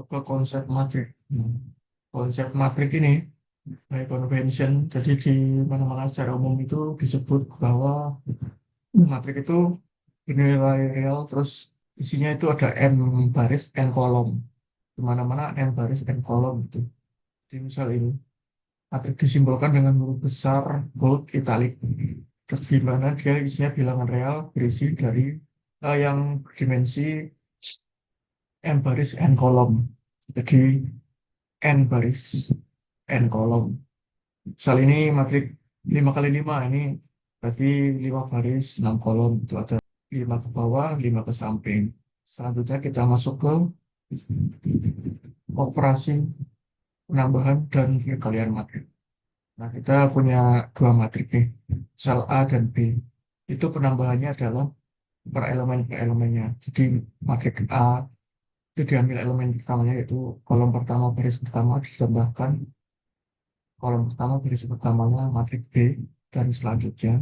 ke konsep matrik. Nah, konsep matrik ini by convention, jadi di mana-mana secara umum itu disebut bahwa matrik itu bernilai real, terus isinya itu ada n baris, n kolom. Di mana-mana n baris, n kolom gitu. Jadi misal ini matrik disimbolkan dengan huruf besar, bold, italic. Terus di mana dia isinya bilangan real berisi dari yang berdimensi n baris, n kolom. Jadi n baris, n kolom. Misal ini matrik 5 kali 5 ini berarti 5 baris, 6 kolom. Itu ada 5 ke bawah, 5 ke samping. Selanjutnya kita masuk ke operasi penambahan dan pengalihan matrik. Nah, kita punya dua matrik nih, sel A dan B. Itu penambahannya adalah per elemennya. Jadi matrik A itu diambil elemen pertamanya, yaitu kolom pertama baris pertama ditambahkan kolom pertama baris pertamanya matrik B, dan selanjutnya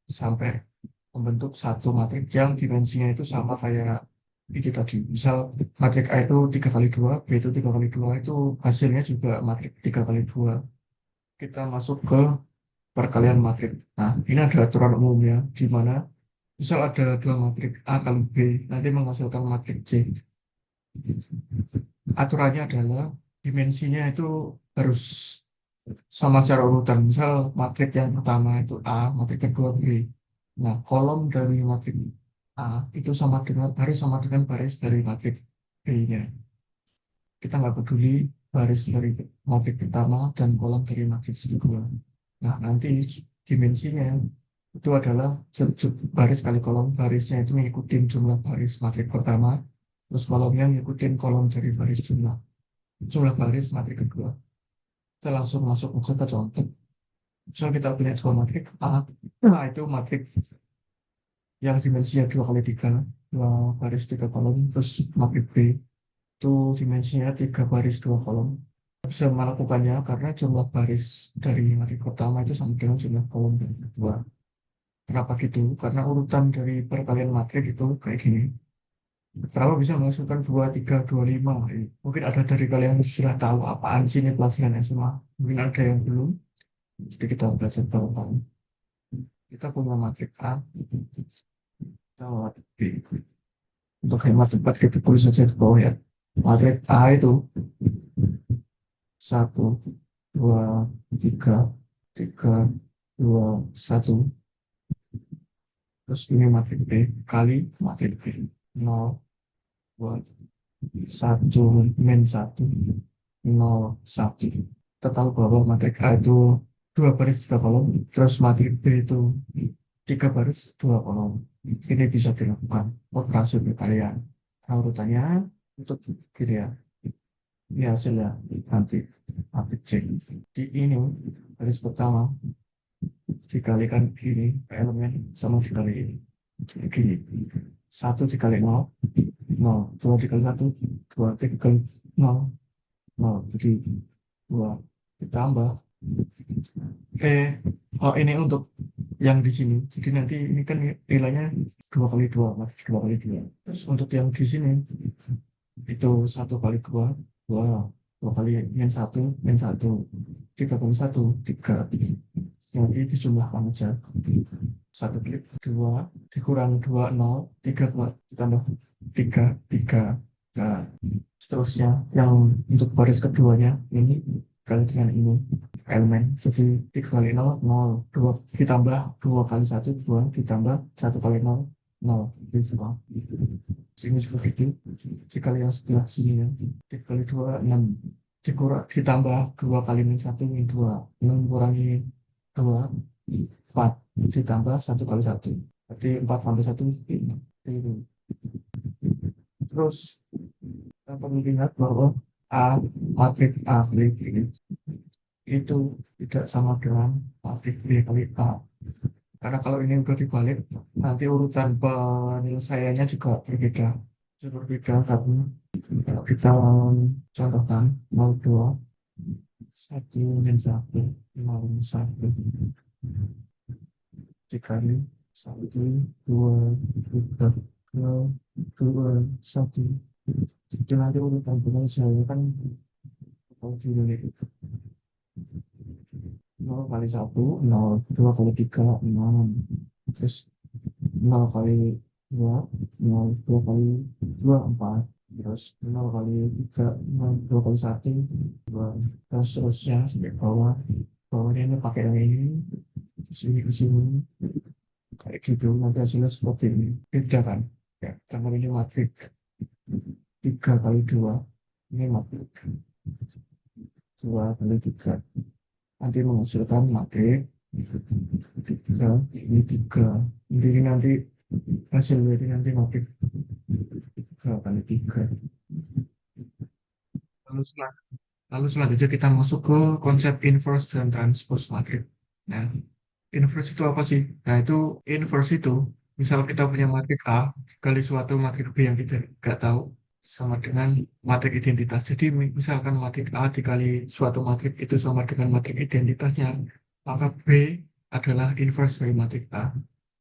sampai membentuk satu matrik yang dimensinya itu sama kayak ini tadi. Misal matrik A itu 3 kali 2, B itu 3 kali 2, itu hasilnya juga matrik 3 kali 2. Kita masuk ke perkalian matrik. Nah, ini ada aturan umumnya, di mana misal ada dua matrik A kali B, nanti menghasilkan matrik C. Aturannya adalah dimensinya itu harus sama secara urutan. Misal matrik yang pertama itu A, matrik kedua B. Nah, kolom dari matrik A itu sama dengan harus sama dengan baris dari matrik B-nya. Kita nggak peduli baris dari matrik pertama dan kolom dari matrik kedua. Nah, nanti dimensinya itu adalah baris kali kolom. Barisnya itu mengikuti jumlah baris matrik pertama, terus kolomnya ngikutin kolom dari baris jumlah baris matrik kedua. Kita langsung masuk ke contoh. Misal kita punya dua matrik A, nah itu matrik yang dimensinya 2 kali 3, 2 baris 3 kolom, terus matrik B itu dimensinya 3 baris 2 kolom. Bisa melakukannya karena jumlah baris dari matrik pertama itu sama dengan jumlah kolom dari kedua. Kenapa gitu? Karena urutan dari perkalian matrik itu kayak gini. Berapa bisa menghasilkan 2, 3, 2, 5? Mungkin ada dari kalian yang sudah tahu apaan sih ini pelajaran SMA. Mungkin ada yang belum. Jadi kita belajar bareng-bareng. Kita punya matrik A, kita matrik B. Untuk hemat tempat kita tulis saja di bawah ya. Matrik A itu 1, 2, 3, 3, 2, 1. Terus ini matrik B kali matrik B. 0, 2, 1, min 1, 0, 1. Kita tahu bahwa matrik A itu 2 baris 3 kolom, terus matrik B itu 3 baris 2 kolom. Ini bisa dilakukan operasi perkalian. Nah, urutannya untuk gini ya. Ini hasilnya nanti nanti cek. Di ini baris pertama dikalikan ini elemen sama dikali ini. Gini, 1 dikali 0, 0. 2 dikali 1, 2 dikali 0, 0. Jadi 2 ditambah. Oh ini untuk yang di sini. Jadi nanti ini kan nilainya 2 kali 2, 2 kali 2. Terus untuk yang di sini, itu 1 kali 2, 2. 2 kali min 1, 3 kali 1, 3. Nanti dijumlahkan aja. 1 klik 2 dikurangi 2, 0. 3 buat ditambah 3, 3. Nah, seterusnya yang untuk baris keduanya ini kali dengan ini elemen. Jadi 3 kali 0, 0. 2 ditambah 2 kali 1, 2 ditambah 1 kali 0, 0. Ini semua. Sini juga gitu. Dikali yang sebelah sini ya. 3 kali 2, 6. Ditambah 2 kali min 1, min 2. 6 kurangi 2, 4. Ditambah 1 kali 1. Berarti 4 tambah 1, 5. Itu. Terus, kita perlu ingat bahwa A, matrik A kali B itu tidak sama dengan matrik B kali A. Karena kalau ini udah dibalik, nanti urutan penyelesaiannya juga berbeda. Juga berbeda karena kalau kita contohkan 02, 1 min 1, 01, dikali 1, 2, 3, 2, 1. Itu nanti urutan potensialnya kan kalau dilihat 0 kali 1 0, 2 kali 3 6, terus 0 kali 2 0, 2 kali 2 4, terus 0 kali 3 0, 2 kali 1 2, terus terusnya sampai bawah. Bawahnya ini pakai yang ini, terus ini ke sini, kayak gitu. Nanti hasilnya seperti ini. Beda kan? Ya, karena ini matrik 3 kali 2, ini matrik 2 kali 3. Nanti menghasilkan matrik 3, ini 3. Jadi nanti hasil dari nanti matrik 3 kali 3. Lalu, lalu selanjutnya kita masuk ke konsep inverse dan transpose matrik. Nah, inverse itu apa sih? Nah, itu inverse itu, misal kita punya matrik A kali suatu matrik B yang kita nggak tahu, sama dengan matrik identitas. Jadi misalkan matrik A dikali suatu matrik itu sama dengan matrik identitasnya, maka B adalah inverse dari matrik A.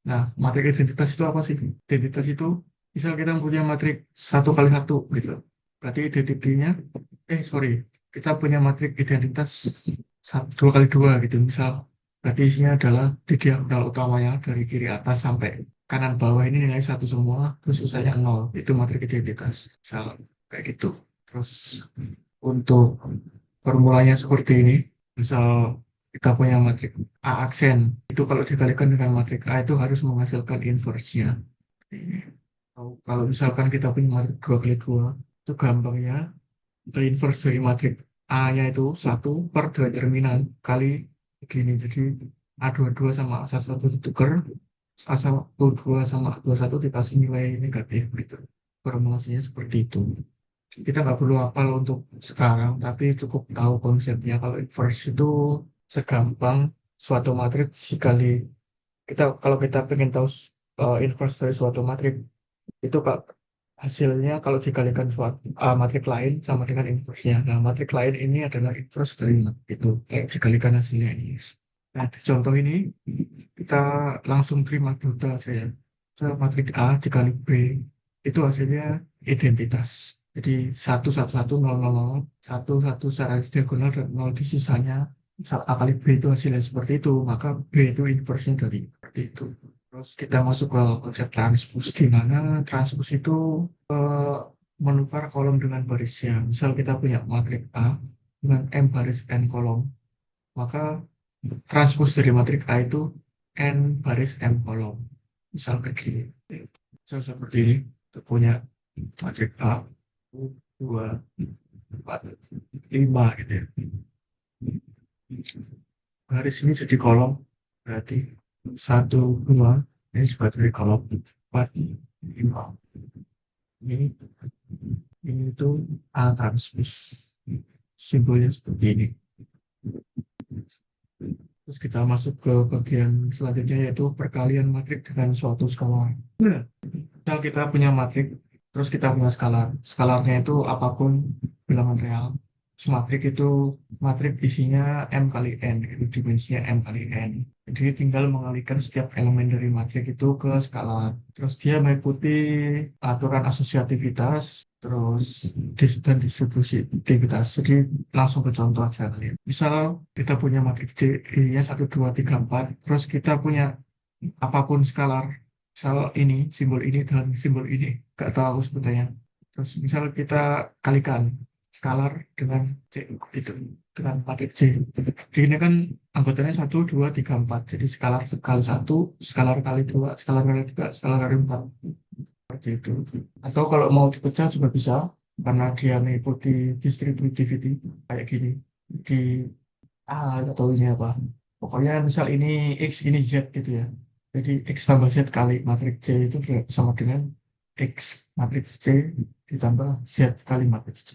Nah, matrik identitas itu apa sih? Identitas itu, misal kita punya matrik 1 kali 1 gitu. Berarti identitinya, sorry, kita punya matrik identitas 2 kali 2 gitu. Misal, berarti isinya adalah di diagonal utamanya dari kiri atas sampai kanan bawah ini nilai 1 semua, terus sisanya 0. Itu matrik identitas. Misal, kayak gitu. Terus, untuk formulanya seperti ini, misal kita punya matrik A aksen, itu kalau dikalikan dengan matrik A itu harus menghasilkan inverse-nya. Kalau misalkan kita punya matrik 2 kali 2, itu gampangnya inverse dari matrik A-nya itu 1/determinan kali begini. Jadi A22 sama A11 ditukar, A12 sama A21 dikasih nilai negatif gitu. Formulasinya seperti itu. Kita nggak perlu hafal untuk sekarang, tapi cukup tahu konsepnya. Kalau inverse itu segampang suatu matriks dikali kalau kita pengen tahu inverse dari suatu matrik, itu Kak, hasilnya kalau dikalikan suatu matrik lain sama dengan inverse-nya. Nah, matrik lain ini adalah inverse dari itu. Kayak dikalikan hasilnya ini. Nah, di contoh ini kita langsung terima buta aja ya. Matrik A dikali B itu hasilnya identitas. Jadi 1 1 1 0 0 0, 1 1 secara diagonal dan 0 di sisanya. A kali B itu hasilnya seperti itu, maka B itu inverse-nya dari seperti itu. Terus kita masuk ke konsep transpose, di mana transpose itu menukar kolom dengan barisnya. Misal kita punya matrik A dengan M baris N kolom, maka transpose dari matrik A itu N baris M kolom. Misal kayak gini. Misal seperti ini, kita punya matrik A, 2, 4, 5 gitu ya. Garis ini jadi kolom, berarti 1 2 ini sebagai kolom, 4 5 ini itu A transpose, simbolnya seperti ini. Terus kita masuk ke bagian selanjutnya, yaitu perkalian matrik dengan suatu skala. Misal kita punya matrik, terus kita punya skalar. Skalarnya itu apapun bilangan real. Terus matrik itu matrik isinya M kali N, itu dimensinya M kali N. Jadi tinggal mengalihkan setiap elemen dari matrik itu ke skalar. Terus dia mengikuti aturan asosiativitas, terus dan distributivitas. Jadi langsung ke contoh aja kalian. Misal kita punya matrik C, isinya 1 2 3 4, terus kita punya apapun skalar, misal ini, simbol ini, dan simbol ini, gak tahu sebetulnya. Terus misal kita kalikan skalar dengan C, itu, dengan matrik C. Di ini kan anggotanya 1 2 3 4. Jadi skalar kali 1, skalar kali 2, skalar kali 3, skalar kali 4. Seperti itu. Atau kalau mau dipecah juga bisa, karena dia mengikuti distributivity, kayak gini. Di atau ini apa. Pokoknya misal ini X, ini Z gitu ya. Jadi X tambah Z kali matriks C itu sama dengan X matriks C ditambah Z kali matriks C.